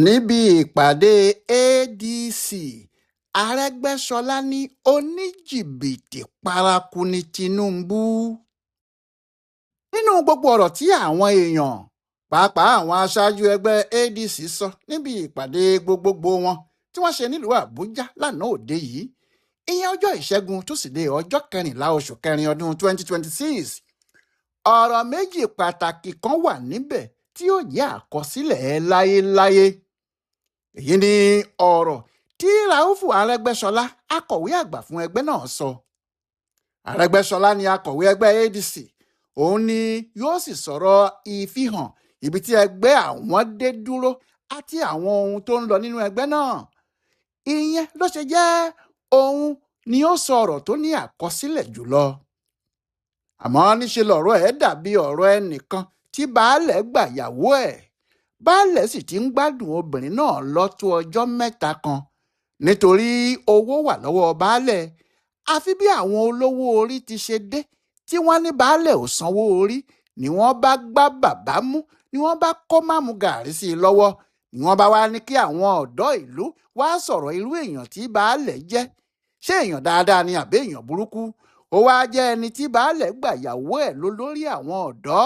níbi ìpàdé adc Arẹgbẹṣọla ní oníjìbìtì paraku ní Tinubu. nínú gbogbo ọ̀rọ̀ tí àwọn èèyàn pàápàá àwọn aṣáájú ẹgbẹ́ adc sọ níbi ìpàdé gbogbogbò wọn tí wọ́n ṣe nílùú àbújá lánàá òde yìí, ìyẹn ọjọ́ ìṣẹ́gun túsìdeè ọjọ́ 14 oṣù kẹrin ọdún 2026, ọ̀rọ̀ méjì pàtàkì kan wà níbẹ̀ tí yóò jẹ́ àkọsílẹ̀ láyéláyé. èyí ni ọ̀rọ̀ tí raufu Arẹgbẹṣọla, akọ̀wé àgbà fún ẹgbẹ́ náà sọ. Arẹgbẹṣọla ni akọ̀wé ẹgbẹ́ adc, òun ni yóò sì sọ̀rọ̀ ìfihàn ibi tí ẹgbẹ́ àwọn dé dúró àti àwọn ohun tó ń lọ nínú ẹgbẹ́ náà. ìyẹn ló ṣe jẹ́ òun ni ó sọ ọ̀rọ̀ tó ní àkọsílẹ̀ jùlọ. àmọ́ níṣe lọ̀rọ̀ ẹ̀ dàbí ọ̀rọ̀ ẹnìkan tí baálẹ̀ gbàyàwó ẹ̀. baálẹ̀ sì ti ń gbádùn obìnrin náà lọ tó ọjọ́ mẹ́ta kan nítorí owó wà lọ́wọ́ baálẹ̀. àfi bí àwọn olówó orí ti ṣe dé tí wọ́n ní baálẹ̀ ò sanwó orí ni wọ́n bá gbá bàbá mú, ni wọ́n bá kó máàmù gàárì sí i lọ́wọ́, ni wọ́n bá wá ní kí àwọn ọ̀dọ́ ìlú wá sọ̀rọ̀ irú èèyàn tí baálẹ̀ jẹ́. ṣé èèyàn dáadáa ni àbí èèyàn burúkú? ó wá jẹ́ ẹni tí baálẹ̀ gbàyàwó ẹ̀ lórí àwọn ọ̀dọ́.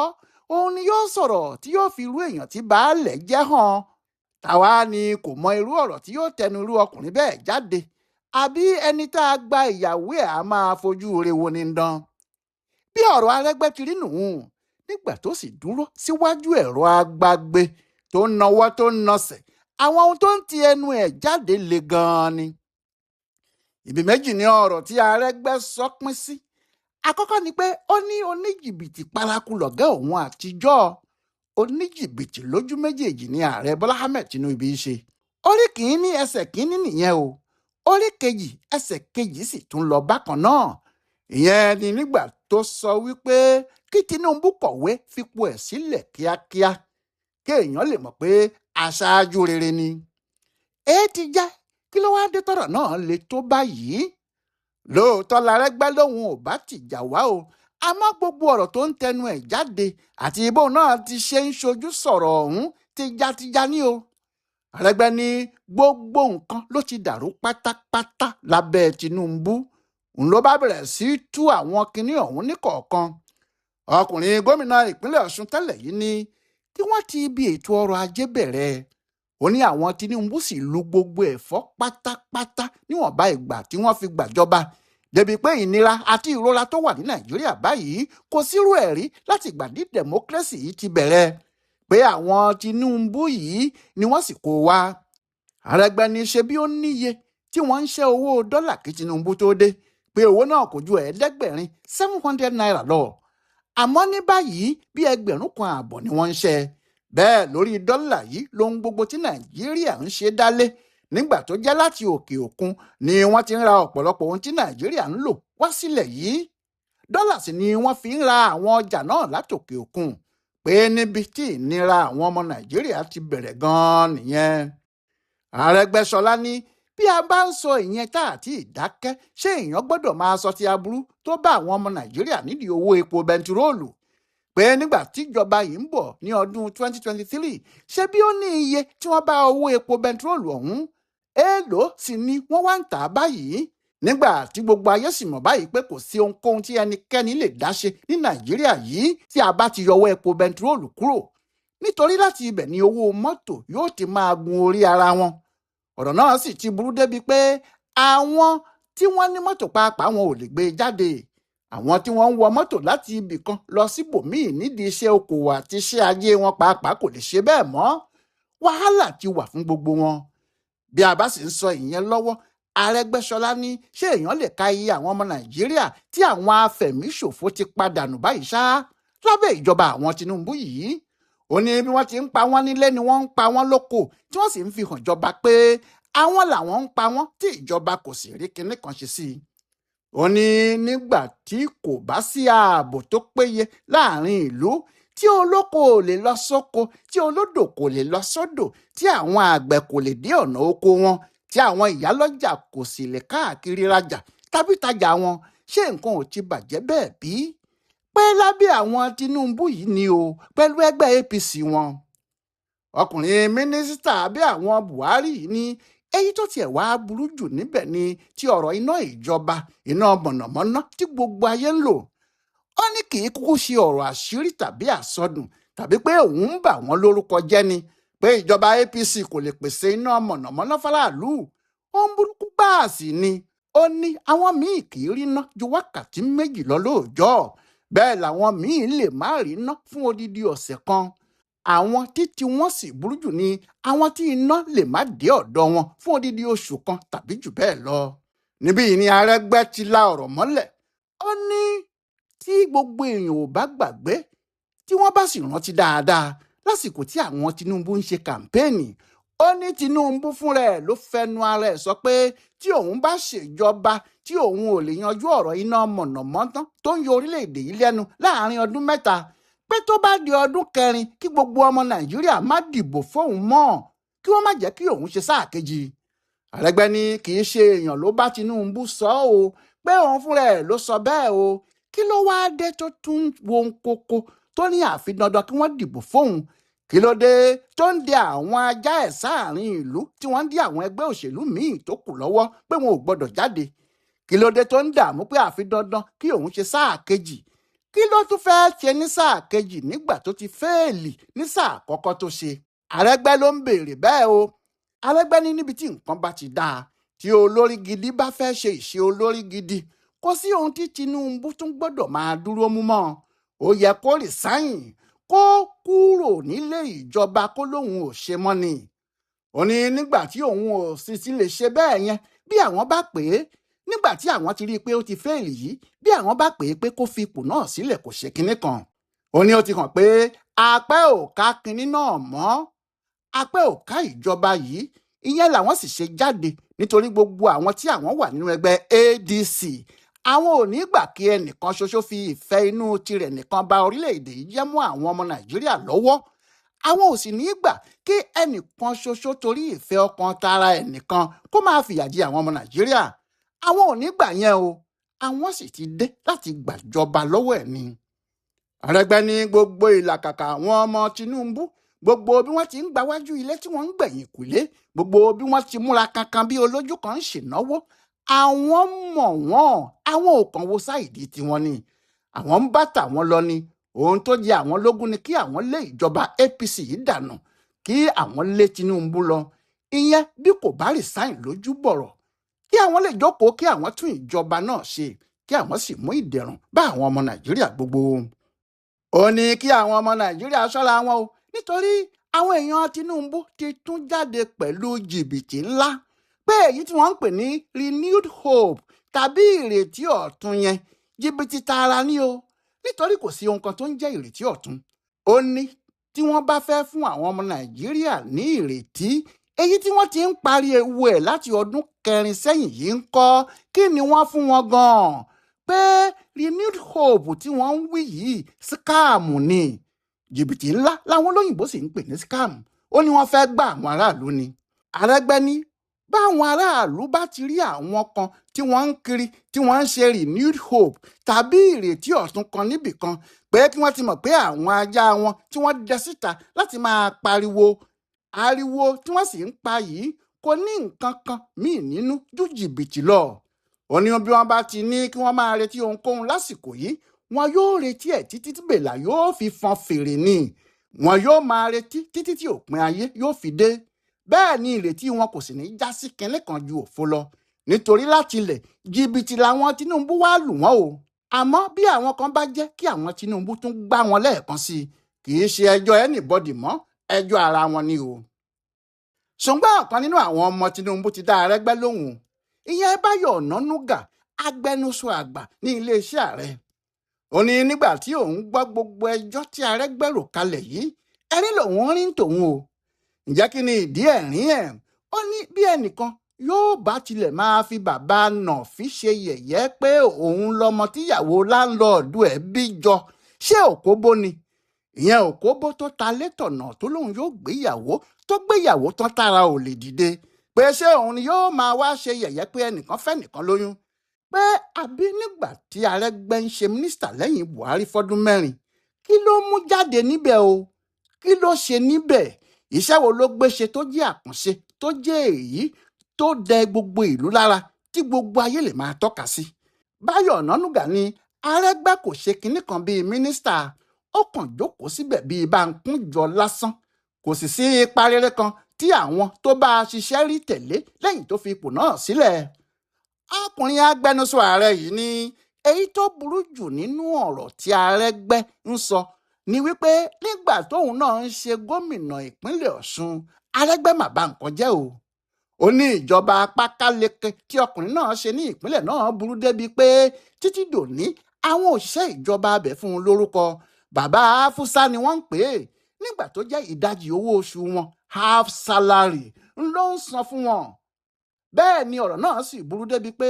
òun ni yóò sọ̀rọ̀ tí yóò fi irú èèyàn tí baálẹ̀ jẹ́ hàn. tàwa ni kò mọ irú ọ̀rọ̀ tí yóò tẹnu irú ọkùnrin bẹ́ẹ̀ jáde. àbí ẹni tá a gba ìyàwó ẹ̀ á máa fojú re wo ni dán. bí ọ̀rọ̀ Arẹgbẹ́ ti rí nù nígbà tó sì dúró síwájú ẹ̀rọ agbágbé tó ń nawọ́ tó ń nasẹ̀, àwọn ohun tó ń ti ẹnu ẹ̀ jáde le gan-an ni. ibi méjì ni ọ̀rọ̀ tí Arẹgbẹ́ sọ pín sí. àkọ́kọ́ ni pé ó ní oníjìbìtì paraku lọ̀gá òun àtijọ́. oníjìbìtì lójú méjèèjì ni ààrẹ Bọ́lá Ahmed Tinubu ṣe. orí kìíní ẹsẹ̀ kìíní nìyẹn o, orí kejì ẹsẹ̀ kejì sì tún lọ bákan náà. ìyẹn ni nígbà tó sọ wípé kí Tinubu kọ̀wé fipò ẹ̀ sílẹ̀ kíákíá kéèyàn lè mọ̀ pé aṣáájú rere ni. èé ti jẹ́ kí ló wá dé tọ́rọ̀ náà le tó báyìí? lóòótọ́ l'Arẹgbẹ́ lòun ò bá tìjà wá o, àmọ́ gbogbo ọ̀rọ̀ tó ń tẹnu ẹ̀ jáde àti ibo náà ti ṣe ń ṣojú sọ̀rọ̀ ọ̀hún tìjàtìjà ni o. Arẹgbẹ́ ní gbogbo nǹkan ló ti dàrú pátápátá lábẹ́ Tinubu. òun ló bá bẹ̀rẹ̀ sí tú àwọn kinní ọ̀hún níkọ̀ọ̀kan. ọkùnrin gómìnà ìpínlẹ̀ Ọ̀ṣun tẹ́lẹ̀ yìí ní kí wọ́n ti ibi ètò ọrọ̀ ajé bẹ̀rẹ̀. ó ní àwọn Tinubu sì lu gbogbo ẹ̀fọ́ pátápátá níwọ̀nba ìgbà tí wọ́n fi gbàjọba, débi pé ìnira àti ìrora tó wà ní Nàìjíríà báyìí kò sírú ẹ̀ rí láti ìgbà tí democracy yìí ti bẹ̀rẹ̀, pé àwọn Tinubu yìí ni wọ́n sì kó wá. Arẹgbẹ́ ní ṣe bí ó níye tí wọ́n ń ṣẹ́ owó dọ́là kí Tinubu tó dé, pé owó náà kò ju ẹ̀ẹ́dẹ́gbẹ̀rin 700 naira lọ. àmọ́ ní báyìí bí 1,500 ni wọ́n ń ṣẹ́. bẹ́ẹ̀ lórí dọ́là yìí lohun gbogbo tí Nàìjíríà ń ṣe dálé, nígbà tó jẹ́ láti òkè òkun ni wọ́n ti ń ra ọ̀pọ̀lọpọ̀ ohun tí Nàìjíríà ń lò wá sílẹ̀ yìí. dọ́là sì ni wọ́n fi ń ra àwọn ọjà náà látòkè òkun, pé níbi tí ìnira àwọn ọmọ Nàìjíríà ti bẹ̀rẹ̀ gan-an nìyẹn. Arẹgbẹṣọla ní bí a bá ń sọ ìyẹn tá àti ìdákẹ́, ṣé èèyàn gbọ́dọ̀ máa sọ ti aburú tó bá àwọn ọmọ Nàìjíríà nídìí owó epo bẹntiróòlù? pé nígbà tíjọba yìí ń bọ̀ ní ọdún 2023, ṣé bí ó ní iye tí wọ́n bá owó epo bẹntiróòlù ọ̀hún, èèló sì ni wọ́n wá ń tà á báyìí? nígbà tí gbogbo ayé sì mọ̀ báyìí pé kò sí ohunkóhun tí ẹnikẹ́ni lè dá ṣe ní Nàìjíríà yìí tí a bá ti yọwọ́ epo bẹntiróòlù kúrò, nítorí láti ibẹ̀ ni owó mọ́tò yóò ti máa gun orí ara wọn. ọ̀rọ̀ náà sì ti burú débi pé àwọn tí wọ́n ní mọ́tò pàápàá wọn ò lè gbé e jáde. àwọn tí wọ́n ń wọ mọ́tò láti ibì kan lọ síbòmíì nídìí iṣẹ́ okòwò àti iṣẹ́ ajé wọn pàápàá kò lè ṣe bẹ́ẹ̀ mọ́. wàhálà ti wà fún gbogbo wọn. bí a bá sì ń sọ ìyẹn lọ́wọ́, Arẹgbẹṣọla ní ṣé èèyàn lè ka iye àwọn ọmọ Nàìjíríà tí àwọn afẹ̀míṣòfò ti padànù báyìí ṣá lábẹ́ ìjọba àwọn Tinubu yìí. ó ní bí wọ́n ti ń pa wọ́n nílé ni wọ́n ń pa wọ́n lóko, tí wọ́n sì ń fi hàn jọba pé àwọn làwọn ń pa wọ́n tí ìjọba kò sì rí kinní kan ṣe sí i. ó ní nígbà tí kò bá sí ààbò tó péye láàrin ìlú, tí olóko ò lè lọ sóko, tí olódò kò lè lọ sódò, tí àwọn àgbẹ̀ kò lè dé ọ̀nà oko wọn, tí àwọn ìyálọ́jà kò sì lè káàkiri rajà tàbí tajà wọn, ṣé nǹkan ò ti bàjẹ́ bẹ́ẹ̀ bí? pé lábẹ́ àwọn Tinubu yìí ni o, pẹ̀lú ẹgbẹ́ APC wọn. ọkùnrin mínísítà bí àwọn Buhari ní èyí tó tiẹ̀ wá burú jù níbẹ̀ ni ti ọ̀rọ̀ iná ìjọba, iná mọ̀nàmọ́ná tí gbogbo ayé ń lò. Ó ní kì í kúkú ṣe ọ̀rọ̀ àṣírí tàbí àsọdùn tàbí pé òun ń bà wọ́n lórúkọ jẹ́ ni pé ìjọba APC kò lè pèsè iná mọ̀nàmọ́ná fáráàlú. Ohun burúkú gbáà sì ni. Ó ní àwọn míì kì í rí iná ju wákàtí 2 lọ lóòjọ́, bẹ́ẹ̀ làwọn míì lè má rí iná fún odidi ọ̀sẹ̀ kan. Àwọn tí wọ́n sì burú jù ni àwọn tí iná lè má dé ọ̀dọ̀ wọn fún odidi oṣù kan tàbí jù bẹ́ẹ̀ lọ. Níbí yìí ni Arẹgbẹ ti la ọ̀rọ̀ mọ́lẹ̀. Ó ní tí gbogbo èèyàn ò bá gbàgbé, tí wọ́n bá sì rántí dáadáa lásìkò tí àwọn Tinubu ń ṣe kàmpéènì, ó ní Tinubu fúnra ẹ̀ ló fẹnu ara ẹ̀ sọ pé tí òun bá ṣèjọba tí òun ò lè yanjú ọ̀rọ̀ iná mọ̀nàmọ́ná tó ń yọ orílẹ̀-èdè yìí lẹ́nu láàrin ọdún 3, pé tó bá di ọdún 4 kí gbogbo ọmọ Nàìjíríà má dìbò fóun mọ́, kí wọ́n má jẹ́ kí òun ṣe sáà kejì. Arẹgbẹ ní kì í ṣe èèyàn ló bá Tinubu sọ o, pé òun fúnra ẹ̀ ló sọ bẹ́ẹ̀ o. Kí ló wáá dé tó tún wo kókó tó ní àfi dandan kí wọ́n dìbò fóun? Kí ló dé tó ń de àwọn ajá ẹ̀ sáàrin ìlú tí wọ́n ń dí àwọn ẹgbẹ́ òṣèlú míì tó kù lọ́wọ́ pé wọn ò gbọ́dọ̀ jáde? Kí ló dé tó ń dààmú pé àfi dandan kí òun ṣe sáà kejì? Kí ló tún fẹ́ẹ́ ṣe ní sáà kejì nígbà tó ti fẹ́ẹ̀lì ní sáà àkọ́kọ́ tó ṣe? Arẹgbẹ ló ń béèrè bẹ́ẹ̀ o. Arẹgbẹ ní níbi tí nǹkan bá ti dáa, tí olórí gidi bá fẹ́ ṣe ìṣe olórí gidi, kò sí ohun tí Tinubu tún gbọ́dọ̀ máa dúró mú mọ́. Ó yẹ kó resign, kó kúrò nílé ìjọba kó lóun ò ṣe mọ́ ni. Ó ní nígbà tí òun ò sì ti lè ṣe bẹ́ẹ̀ yẹn, bí àwọn bá pè é, nígbà tí àwọn ti rí i pé ó ti fẹ́ẹ̀lì yìí, bí àwọn bá pè é pé kó fi ipò náà sílẹ̀ kò ṣe kinní kan. Ó ní ó ti hàn pé apẹ́ ò ká kinní náà mọ́, apẹ́ ò ká ìjọba yìí. Ìyẹn làwọn sì ṣe jáde nítorí gbogbo àwọn tí àwọn wà nínú ẹgbẹ́ ADC, àwọn ò ní gbà kí ẹnìkan ṣoṣo fi ìfẹ́ inú tirẹ̀ nìkan ba orílẹ̀-èdè yìí jẹ́ mọ́ àwọn ọmọ Nàìjíríà lọ́wọ́. Àwọn ò sì ní gbà kí ẹnìkan ṣoṣo torí ìfẹ́ ọkàn tara ẹnìkan kó máa fìyà jẹ àwọn ọmọ Nàìjíríà. Àwọn ò ní gbà yẹn o. Àwọn sì ti dé láti gbàjọba lọ́wọ́ ẹ̀ ni. Arẹgbẹ ní gbogbo ìlàkàkà àwọn ọmọ Tinubu, gbogbo bí wọ́n ti ń gbawájú ilé tí wọ́n ń gbẹ̀yìn kùlé, gbogbo bí wọ́n ti múra kankan bí olójú kan ń ṣènáwó, àwọn mọ̀ wọ́n, àwọn ò kàn wo sáìdì tiwọn ni. Àwọn ń bá tàwọn lọ ni. Ohun tó jẹ àwọn lógún ni kí àwọn lé ìjọba APC yìí dànù, kí àwọn lé Tinubu lọ. Ìyẹn bí kò bá resign lójú bọ̀rọ̀, kí àwọn lè jókòó kí àwọn tún ìjọba náà ṣe, kí àwọn sì mú ìdẹ̀rùn bá àwọn ọmọ Nàìjíríà gbogbo. Ó ní kí àwọn ọmọ Nàìjíríà ṣọ́ra wọn o, nítorí àwọn èèyàn Tinubu ti tún jáde pẹ̀lú jìbìtì ńlá, pé èyí tí wọ́n ń pè ní renewed hope tàbí ìrètí ọ̀tun yẹn jìbìtì tààrà ni o, nítorí kò sí ohun kan tó ń jẹ́ ìrètí ọ̀tun. Ó ní tí wọ́n bá fẹ́ fún àwọn ọmọ Nàìjíríà ní ìrètí, èyí tí wọ́n ti ń parí ewu ẹ̀ láti ọdún 4 sẹ́yìn yìí ń kọ́, kí ni wọ́n fún wọn gan-an? Pé renewed hope tí wọ́n ń wí yìí scam ni. Jìbìtì ńlá làwọn olóyìnbó sì ń pè ní scam. Ó ní wọ́n fẹ́ gba àwọn aráàlú ni. Arẹgbẹ ní báwọn aráàlú bá ti rí àwọn kan tí wọ́n ń kiri tí wọ́n ń ṣe renewed hope tàbí ìrètí ọ̀tun kan níbì kan, pé kí wọ́n ti mọ̀ pé àwọn ajá wọn tí wọ́n dẹ síta láti máa pariwo, ariwo tí wọ́n sì ń pa yìí kò ní nǹkan kan míì nínú ju jìbìtì lọ. Ó ní bí wọ́n bá ti ní kí wọ́n máa retí ohunkóhun lásìkò yìí, wọn yóò retí ẹ̀ títí tí bèlà yóò fi fọn fèrè ni. Wọn yóò máa retí títí tí òpin ayé yóò fi dé. Bẹ́ẹ̀ ni ìrètí wọn kò sì ní já sí kinní kan ju òfo lọ, nítorí láti ilẹ̀ jìbìtì làwọn Tinubu wá lù wọ́n o. Àmọ́ bí àwọn kan bá jẹ́ kí àwọn Tinubu tún gbá wọn lẹ́ẹ̀kan sí i, kì í ṣe ẹjọ́ anybody mọ́, ẹjọ́ ara wọn ni o. Ṣùgbọ́n ọ̀kan nínú àwọn ọmọ Tinubu ti dá Arẹgbẹ lóhùn. Ìyẹn Báyọ̀ Ọ̀nànúgà, agbẹnusọ àgbà ní iléeṣẹ́ ààrẹ. Ó ní nígbà tí òun gbọ́ gbogbo ẹjọ́ tí Arẹgbẹ rò kalẹ̀ yìí, ẹ̀rín lòun rí ń tòun o. Ǹjẹ́ kí ni ìdí ẹ̀rín ẹ̀? Ó ní bí ẹnìkan yóò bá tilẹ̀ máa fi bàbá Nàfí ṣe yẹ̀yẹ́ pé òun lọmọ tíyàwó láńlọ́ọ̀dù ẹ̀ bí jọ, ṣé òkóbó ni? Ìyẹn òkóbó tó ta létọ̀nà tó lóun yóò gbéyàwó, tó gbéyàwó tán tára ò lè dìde, pé ṣé òun ni yóò máa wá ṣe yẹ̀yẹ́ pé ẹnìkan fẹ́ nìkan lóyún? Pé àbí nígbà tí Arẹgbẹ ń ṣe mínísítà lẹ́yìn Buhari fọ́dún 4, kí ló mú jáde níbẹ̀ o? Kí ló ṣe níbẹ̀? iṣẹ́ wo ló gbé ṣe tó jẹ́ àkànṣe tó jẹ́ èyí tó dẹ gbogbo ìlú lára tí gbogbo ayé lè máa tọ́ka sí? Báyọ̀ Ọ̀nànúgà ní Arẹ́gbẹ́ kò ṣe kinní kan bíi mínísítà, ó kàn jókòó síbẹ̀ bíi Bánkúnjọ lásán, kò sì sí ipa rere kan tí àwọn tó bá a ṣiṣẹ́ rí tẹ̀lé lẹ́yìn tó fi ipò náà sílẹ̀. Ọkùnrin agbẹnusọ ààrẹ yìí ní èyí tó burú jù nínú ọ̀rọ̀ tí Arẹ́gbẹ́ ń sọ ni wípé nígbà tóun náà ń ṣe gómìnà ìpínlẹ̀ Ọ̀ṣun, Arẹ́gbẹ́ mà bà nǹkan jẹ́ o. Ó ní ìjọba pákáleke tí ọkùnrin náà ṣe ní ìpínlẹ̀ náà burú débi pé títí dòní àwọn òṣìṣẹ́ ìjọba abẹ fún un lórúkọ bàbá Áfúsá ni wọ́n ń pè é, nígbà tó jẹ́ ìdajì owó oṣù wọn half salary ló ń san fún wọn. Bẹ́ẹ̀ ni ọ̀rọ̀ náà sì burú débi pé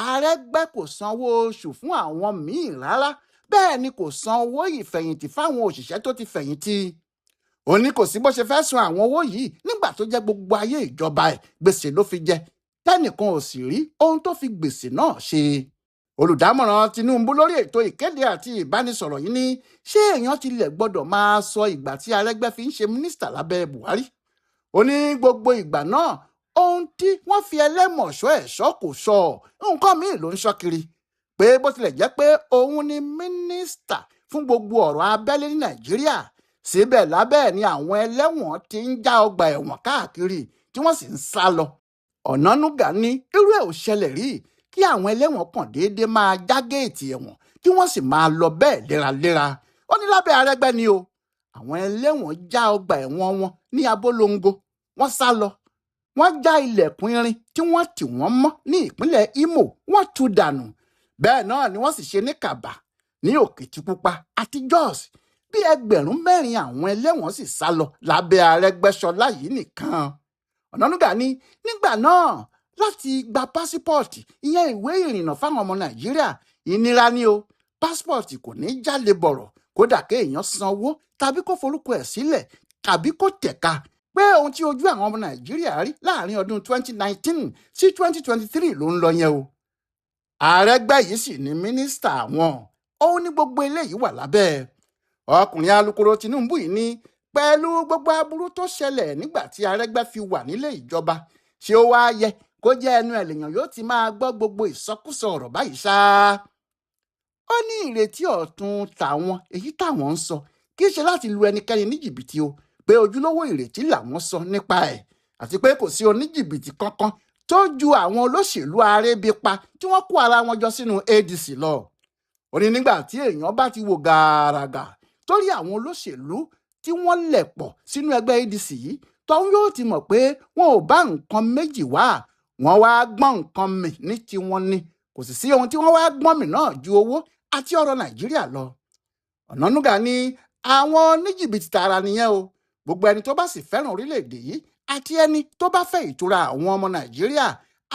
Arẹ́gbẹ́ kò sanwó oṣù fún àwọn míì rárá, bẹ́ẹ̀ ni kò san owó ìfẹ̀yìntì fáwọn òṣìṣẹ́ tó ti fẹ̀yìntì. Ó ní kò sí bó ṣe fẹ́ san àwọn owó yìí nígbà tó jẹ́ gbogbo ayé ìjọba ẹ̀ gbèsè ló fi jẹ, tẹ́nìkan ò sì rí ohun tó fi gbèsè náà ṣe. Olùdámọ̀ràn Tinubu lórí ètò ìkéde àti ìbánisọ̀rọ̀ yìí ní ṣé èèyàn tilẹ̀ gbọ́dọ̀ máa sọ ìgbà tí Arẹ́gbẹ́ fi ń ṣe mínísítà lábẹ́ Buhari? Ó ní gbogbo ìgbà náà ohun tí wọ́n fi ẹlẹ́mọ̀ṣọ́ ẹ̀ṣọ́ kò sọ, nǹkan míì ló ń ṣọ́ kiri, pé bó tilẹ̀ jẹ́ pé òun ni mínísítà fún gbogbo ọ̀rọ̀ abẹ́lé ní Nàìjíríà, síbẹ̀ lábẹ́ ni àwọn ẹlẹ́wọ̀n ti ń já ọgbà ẹ̀wọ̀n káàkiri tí wọ́n sì ń sá lọ. Ọ̀nànúgà ní irú ẹ̀ ò ṣẹlẹ̀ rí kí àwọn ẹlẹ́wọ̀n kàn déédéé máa já géètì ẹ̀wọ̀n kí wọ́n sì máa lọ bẹ́ẹ̀ léraléra. Ó ní lábẹ́ Arẹ́gbẹ́ ni o, àwọn ẹlẹ́wọ̀n já ọgbà ẹ̀wọ̀n wọn ní Abolongo, wọ́n sá lọ. Wọ́n já ilẹ̀kùn irin tí wọ́n tì wọ́n mọ́ ní ìpínlẹ̀ Imo, wọ́n tú dànù. Bẹ́ẹ̀ náà ni wọ́n sì ṣe ní Kàbà, ní Òkìtìpupa àti Jos. Bí 4,000 àwọn ẹlẹ́wọ̀n sì sá lọ lábẹ́ Arẹgbẹṣọlá yìí nìkan. Ọ̀nànúgà ní nígbà náà láti gba pásípọ̀ọ̀tì, ìyẹn ìwé ìrìnnà fáwọn ọmọ Nàìjíríà, ìnira ni o. Pásípọ̀ọ̀tì kò ní jáde bọ̀rọ̀, kódà kéèyàn sanwó tàbí kó forúkọ ẹ̀ sílẹ̀ tàbí kó tẹ̀ka, pé ohun tí ojú àwọn ọmọ Nàìjíríà rí láàrin ọdún 2019 sí 2023 ló ń lọ yẹn o. Arẹ́gbẹ́ yìí sì ni mínísítà àwọn, òun ní gbogbo eléyìí wà lábẹ́. Ọkùnrin alukoro Tinubu yìí ní pẹ̀lú gbogbo aburú tó ṣẹlẹ̀ nígbà tí Arẹ́gbẹ́ fi wà nílé ìjọba, ṣé ó wáá yẹ kó jẹ́ ẹnu ẹlẹ́yàn yóò ti máa gbọ́ gbogbo ìsọkúsọ ọ̀rọ̀ báyìí ṣá? Ó ní ìrètí ọ̀tun tàwọn èyí táwọn ń sọ kì í ṣe láti lu ẹnikẹ́ni ní jìbìtì o, pé ojúlówó ìrètí làwọn sọ nípa ẹ̀, àti pé kò sí oníjìbìtì kankan tó ju àwọn olóṣèlú arẹ́bípa tí wọ́n kó ara wọn jọ sínú ADC lọ. Ó ní nígbà tí èèyàn bá ti wò gàràgà torí àwọn olóṣèlú tí wọ́n lẹ̀ pọ̀ sínú ẹgbẹ́ ADC yìí, tọ́hún yóò ti mọ̀ pé wọn ò bá nǹkan méjì wá, wọ́n wá gbọ́n nǹkan mì ní tiwọn ni, kò sì sí ohun tí wọ́n wá gbọ́n mì náà ju owó àti ọ̀rọ̀ Nàìjíríà lọ. Ọ̀nànúgà ní àwọn oníjìbìtì tààrà nìyẹn o, gbogbo ẹni tó bá sì fẹ́ràn orílẹ̀-èdè yìí àti ẹni tó bá fẹ́ ìtura àwọn ọmọ Nàìjíríà,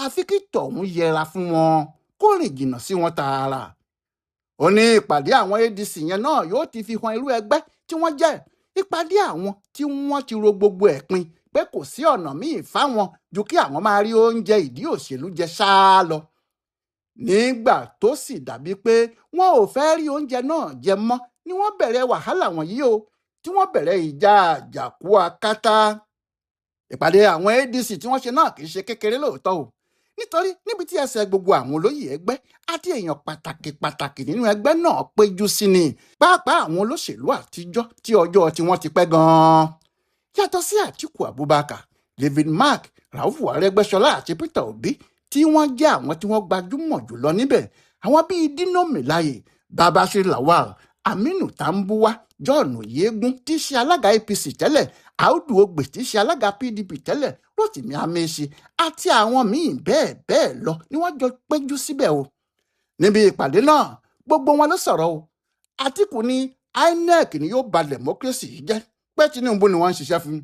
àfi kí tọ̀hún yẹra fún wọn, kó rìn jìnnà sí wọn tààrà. Ó ní ìpàdé àwọn ADC yẹn náà yóò ti fi hàn irú ẹgbẹ́ tí wọ́n jẹ́, ìpàdé àwọn tí wọ́n ti ro gbogbo ẹ̀ pin pé kò sí ọ̀nà míì fáwọn ju kí àwọn máa rí oúnjẹ ìdí òṣèlú jẹ ṣáá lọ. Nígbà tó sì dàbí pé wọn ò fẹ́ rí oúnjẹ náà jẹ mọ́ ni wọ́n bẹ̀rẹ̀ wàhálà wọ̀nyí o, tí wọ́n bẹ̀rẹ̀ ìjà àjàkú akátá. Ìpàdé àwọn ADC tí wọ́n ṣe náà kì í ṣe kékeré lóòótọ́ o, nítorí níbi tí ẹsẹ̀ gbogbo àwọn olóyè ẹgbẹ́ àti èèyàn pàtàkì nínú ẹgbẹ́ náà péjú sí ni, pàápàá àwọn olóṣèlú àtijọ́ tí ọjọ́ tí wọ́n ti pẹ́ gan-an. Yàtọ̀ sí Atiku Abubakar, David Mark, Raufu Arẹgbẹṣọla àti Peter Obi tí wọ́n jẹ́ àwọn tí wọ́n gbajúmọ̀ jùlọ níbẹ̀, àwọn bíi Dino Melaye, Babashir Lawal, Aminu Tambuwa, John Oyegun tí í ṣe alága APC tẹ́lẹ̀, Audu Ogbe tí í ṣe alága PDP tẹ́lẹ̀, Rotimi Amaechi àti àwọn míì bẹ́ẹ̀ lọ ni wọ́n jọ péjú síbẹ̀ o. Níbi ìpàdé náà gbogbo wọn ló sọ̀rọ̀ o. Atiku ní INEC ni yóò ba democracy yìí jẹ́, pé Tinubu ni wọ́n ń ṣiṣẹ́ fún.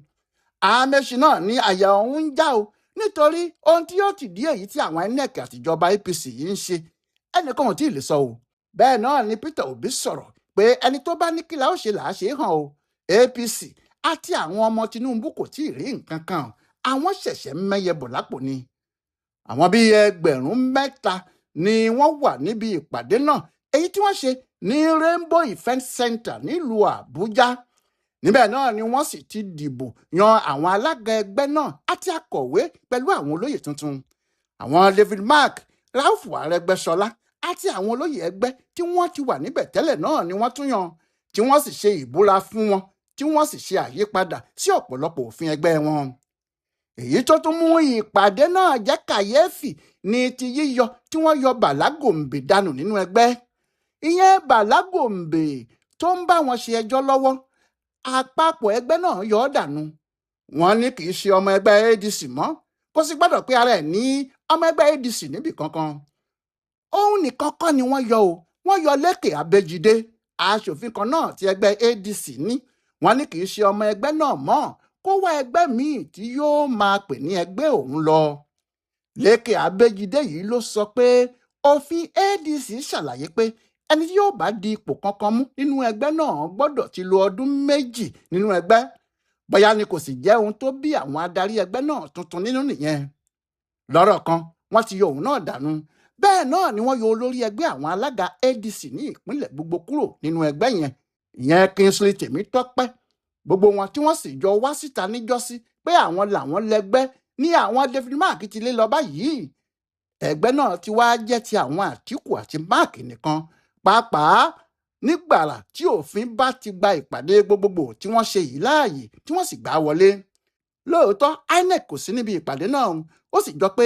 Amaechi náà ní àyà òun ń já o, nítorí ohun tí yóò ti di èyí tí àwọn INEC àtijọba APC yìí ń ṣe ẹnìkan ò tí ì lè sọ o. Bẹ́ẹ̀ náà ni Peter Obi sọ̀rọ̀ pé ẹni tó bá ní kí la ó ṣe là á ṣe hàn o. APC àti àwọn ọmọ Tinubu kò tí ì rí nǹkan kan, àwọn ṣẹ̀ṣẹ̀ mẹ́yẹ bọ̀ lápò ni. Àwọn bíi 3,000 ni wọ́n wà níbi ìpàdé náà, èyí tí wọ́n ṣe ní Rainbow Event Center nílùú Àbújá. níbẹ̀ náà ni wọ́n sì ti dìbò yan àwọn alága ẹgbẹ́ náà àti akọ̀wé pẹ̀lú àwọn olóyè tuntun. Àwọn David Mark, Ralph Arẹgbẹṣọla àti àwọn olóyè ẹgbẹ́ tí wọ́n ti wà níbẹ̀ tẹ́lẹ̀ náà ni wọ́n tún yàn, tí wọ́n sì ṣe ìbúra fún wọn, tí wọ́n sì ṣe àyípadà sí ọ̀pọ̀lọpọ̀ òfin ẹgbẹ́ wọn. Èyí tó tún mú ìpàdé náà jẹ́ kàyéfì ni ti yíyọ tí wọ́n yọ Bala Gombe dànù nínú ẹgbẹ́. Ìyẹn Bala Gombe tó ń bá wọn ṣe ẹjọ́ lọ́wọ́, àpapọ̀ ẹgbẹ́ náà yọ ọ́ dànù. Wọ́n ní kì í ṣe ọmọ ẹgbẹ́ ADC mọ́, kò sì gbọ́dọ̀ pé ara ẹ̀ ní ọmọ ẹgbẹ́ ADC níbì kankan. Òun nìkan kọ́ ni wọ́n yọ o, wọ́n yọ Lékè Abẹ́jídé, aṣòfin kan náà tí ẹgbẹ́ ADC ní. Wọ́n ní kì í ṣe ọmọ ẹgbẹ́ náà mọ́, kó wá ẹgbẹ́ míì tí yóò máa pè ní ẹgbẹ́ òun lọ. Lékè Abẹ́jídé yìí ló sọ pé òfin ADC ṣàlàyé pé ẹni tí yóò bá di ipò kankan mú nínú ẹgbẹ́ náà gbọ́dọ̀ ti lo ọdún 2 nínú ẹgbẹ́. Bóyá ni kò sì jẹ́ ohun tó bí àwọn adarí ẹgbẹ́ náà tuntun nínú nìyẹn. Lọ́rọ̀ kan, wọ́n ti yọ òun náà dànù. Bẹ́ẹ̀ náà ni wọ́n yọ olórí ẹgbẹ́ àwọn alága ADC ní ìpínlẹ̀ gbogbo kúrò nínú ẹgbẹ́ yẹn, ìyẹn Kingsley Tèmítọ́pẹ́. Gbogbo wọn tí wọ́n sì jọ wá síta níjọ́sí pé àwọn làwọn lẹgbẹ́ ní àwọn David Mark ti lé lọ báyìí. Ẹgbẹ́ náà ti wá jẹ́ ti àwọn Atiku àti Mark nìkan, pàápàá nígbàrà tí òfin bá ti gba ìpàdé gbogbogbò tí wọ́n ṣe yìí láàyè tí wọ́n sì gbà wọlé. Lóòótọ́ INEC kò sí níbi ìpàdé náà, ó sì jọ pé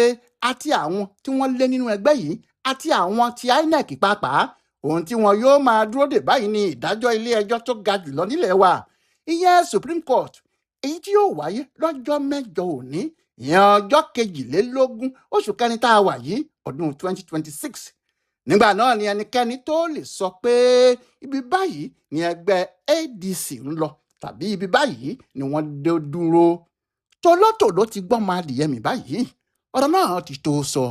àti àwọn tí wọ́n lé nínú ẹgbẹ́ yìí àti àwọn ti INEC pàápàá, ohun tí wọn yóò máa dúró dè báyìí ni ìdájọ́ ilé ẹjọ́ tó ga jùlọ nílẹ̀ wa, ìyẹn Supreme Court, èyí tí yóò wáyé lọ́jọ́ mẹ́jọ òní, ìyẹn ọjọ́ 22 oṣù kẹrin tá a wà yìí ọdún 2026. Nígbà náà ni ẹnikẹ́ni tó lè sọ pé ibi báyìí ni ẹgbẹ́ ADC ń lọ tàbí ibi báyìí ni wọ́n dé dúró. Tòlótòló ti gbọ́n máa dìyẹ mi báyìí, ọ̀rọ̀ náà ti tó sọ.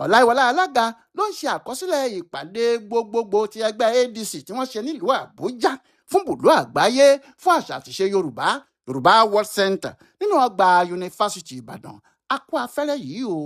Ọláìwọlá alága ló ń ṣe àkọsílẹ̀ ìpàdé gbogbogbò ti ẹgbẹ́ ADC tí wọ́n ṣe nílùú Àbújá fún bùdó àgbáyé fún àṣà àtìṣe Yorùbá World Center nínú ọgbà Yunifásítì Ìbàdàn. A kú afẹ́rẹ́ yìí o.